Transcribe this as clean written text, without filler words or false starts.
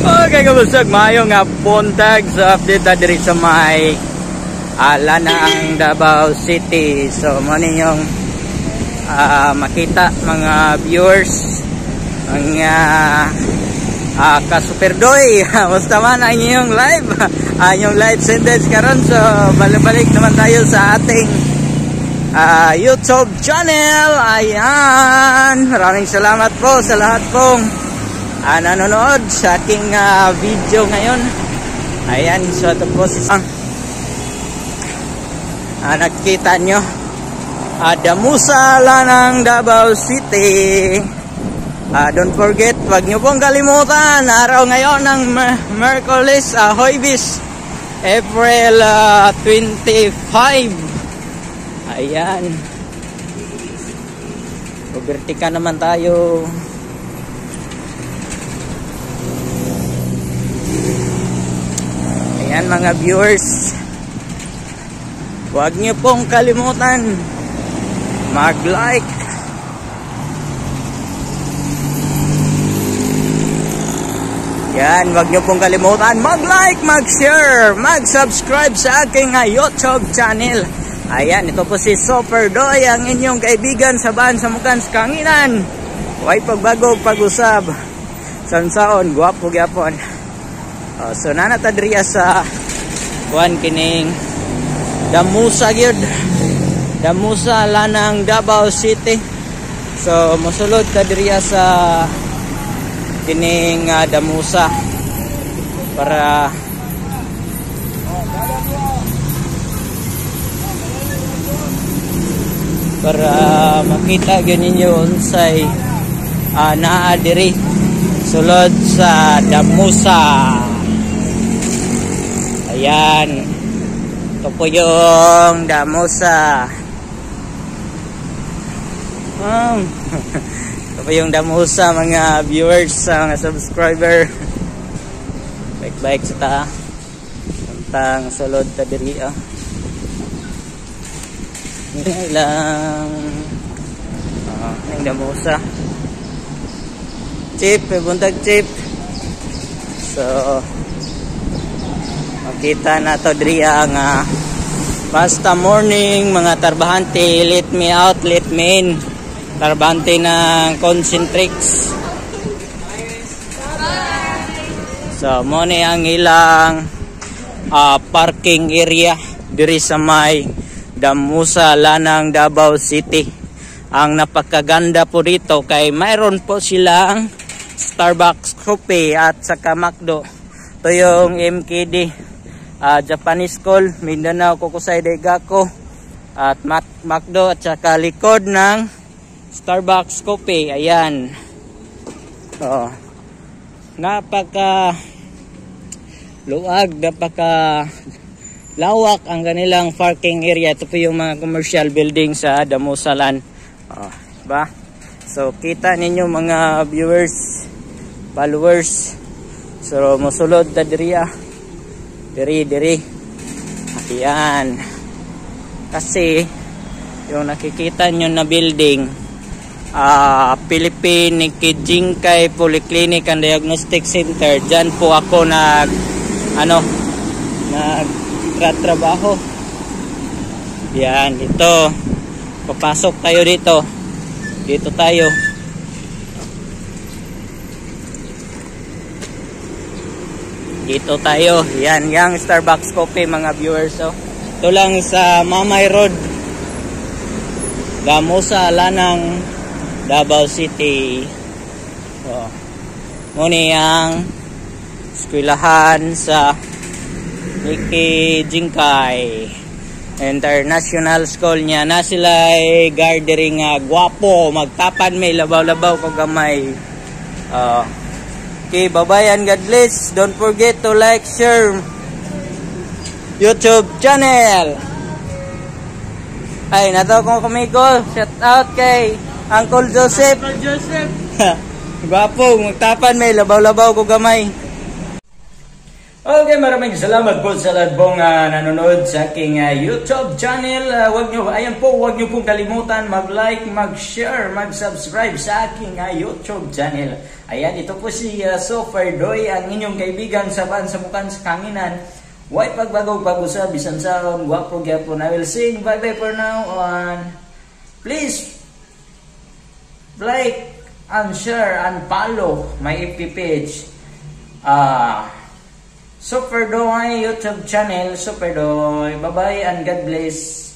Okay, kabusog, mayong buntag sa update na diri sa may Lanang, Davao City. So, mo ninyong makita mga viewers, mga ka-superdoy. Basta man ang inyong live, inyong live sentence karon. So, balik naman tayo sa ating YouTube channel. Ayan, maraming salamat po sa lahat pong nanonood sa aking video ngayon. Ayan, so ito po si nakikita nyo, Damusa, Lanang, Davao City. Don't forget, wag nyo pong kalimutan, araw ngayon ng Merkulis, Huwebes, April 25. Ayan, pubertika naman tayo. Ayan mga viewers, huwag niyo pong kalimutan mag-like, yan, huwag niyo pong kalimutan mag-like, mag-share, mag-subscribe sa aking YouTube channel. Ayan, ito po si Superdoy, ang inyong kaibigan sa bahan sa mukan sa kanginan. Huwag pagbagog pag-usab sansaon, guwapo gyapon. So nanatadriya sa kuan kining Damusa gyud, Damusa, Lanang, Davao City. So mosulod ta diriya sa kining Damusa para makita gyud ninyo unsay naa diri sulod sa Damusa. Ayan, ito po yung Damusa. Ito po yung Damusa mga viewers, mga subscriber. Baik-baik sa ta tentang sulod ta diri ilang yung Damusa. Chip, buntag chip. So makita na to diri ang basta morning mga tarbahante, let me out, let me in. Tarbahante ng Concentrix. So mo ni ang ilang parking area diri sa may Damusa, Lanang, Davao City. Ang napakaganda po dito kay mayroon po silang Starbucks coffee at saka McDo. Ito yung MKD Japanese School, Mindanao Kokusai Daigako at McDo at saka likod ng Starbucks coffee. Ayan, napaka luag, napaka lawak ang kanilang parking area. Ito po yung mga commercial building sa Damusalan. Diba? So kita ninyo mga viewers, followers. So mosulod ta diri diri. Ayan, kasi yung nakikita nyo na building, Philippine Kijingkay Polyclinic and Diagnostic Center. Diyan po ako nagtrabaho. Yan, ito papasok tayo dito tayo. Dito tayo. Yan, yung Starbucks coffee mga viewers. So, ito lang sa Mamay Road, Damusa, Lanang, Davao City. So, muna ang eskwelahan sa Niki Jingkay International School niya. Na sila ay gardering guwapo, magtapan may labaw-labaw ko gamay. Okay, babayan, God bless. Don't forget to like, share YouTube channel. Ay, nato kong kumigo. Shout out kay Uncle Joseph. Uncle Joseph. Gwapo, magtapan may labaw-labaw ko gamay. Okay, maraming salamat po sa lahat pong nanonood sa aking YouTube channel. Wag niyo pong kalimutan mag-like, mag-share, mag-subscribe sa aking YouTube channel. Ayan, ito po si Soferdoy, ang inyong kaibigan sa Bansamukan sa Kanginan. Why pagbagog pag-usab bisan sa guwapo gyapon. I will sing bye-bye for now on. Please like and share and follow my FB page. Soferdoy YouTube channel, Soferdoy. Bye-bye and God bless.